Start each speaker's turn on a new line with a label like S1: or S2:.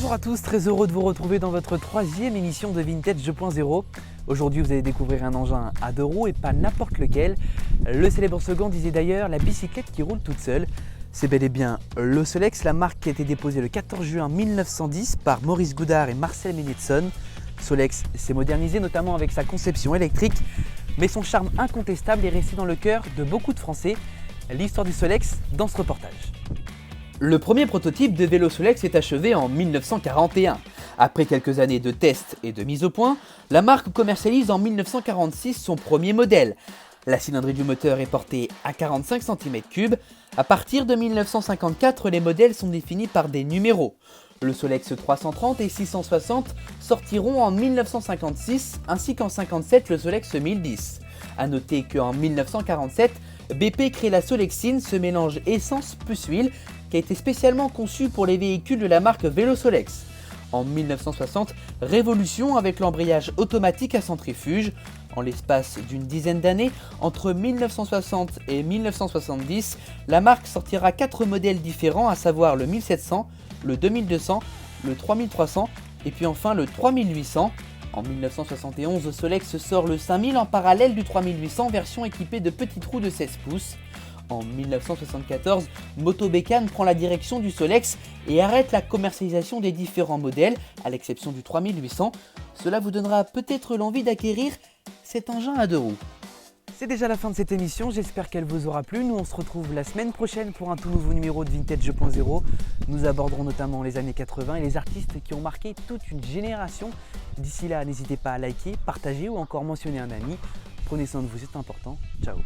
S1: Bonjour à tous, très heureux de vous retrouver dans votre troisième émission de Vintage 2.0. Aujourd'hui vous allez découvrir un engin à deux roues et pas n'importe lequel. Le célèbre slogan disait d'ailleurs la bicyclette qui roule toute seule. C'est bel et bien le Solex, la marque qui a été déposée le 14 juin 1910 par Maurice Goudard et Marcel Menietson. Solex s'est modernisé notamment avec sa conception électrique, mais son charme incontestable est resté dans le cœur de beaucoup de Français. L'histoire du Solex dans ce reportage. Le premier prototype de vélo Solex est achevé en 1941. Après quelques années de tests et de mise au point, la marque commercialise en 1946 son premier modèle. La cylindrée du moteur est portée à 45 cm3. À partir de 1954, les modèles sont définis par des numéros. Le Solex 330 et 660 sortiront en 1956, ainsi qu'en 1957 le Solex 1010. A noter qu'en 1947, BP crée la Solexine, ce mélange essence plus huile, qui a été spécialement conçu pour les véhicules de la marque Vélo Solex. En 1960, révolution avec l'embrayage automatique à centrifuge. En l'espace d'une dizaine d'années, entre 1960 et 1970, la marque sortira 4 modèles différents, à savoir le 1700, le 2200, le 3300 et puis enfin le 3800. En 1971, Solex sort le 5000 en parallèle du 3800, version équipée de petits trous de 16 pouces. En 1974, Moto Bécane prend la direction du Solex et arrête la commercialisation des différents modèles, à l'exception du 3800. Cela vous donnera peut-être l'envie d'acquérir cet engin à deux roues. C'est déjà la fin de cette émission, j'espère qu'elle vous aura plu. Nous on se retrouve la semaine prochaine pour un tout nouveau numéro de Vintage 2.0. Nous aborderons notamment les années 80 et les artistes qui ont marqué toute une génération. D'ici là, n'hésitez pas à liker, partager ou encore mentionner un ami. Prenez soin de vous, c'est important. Ciao.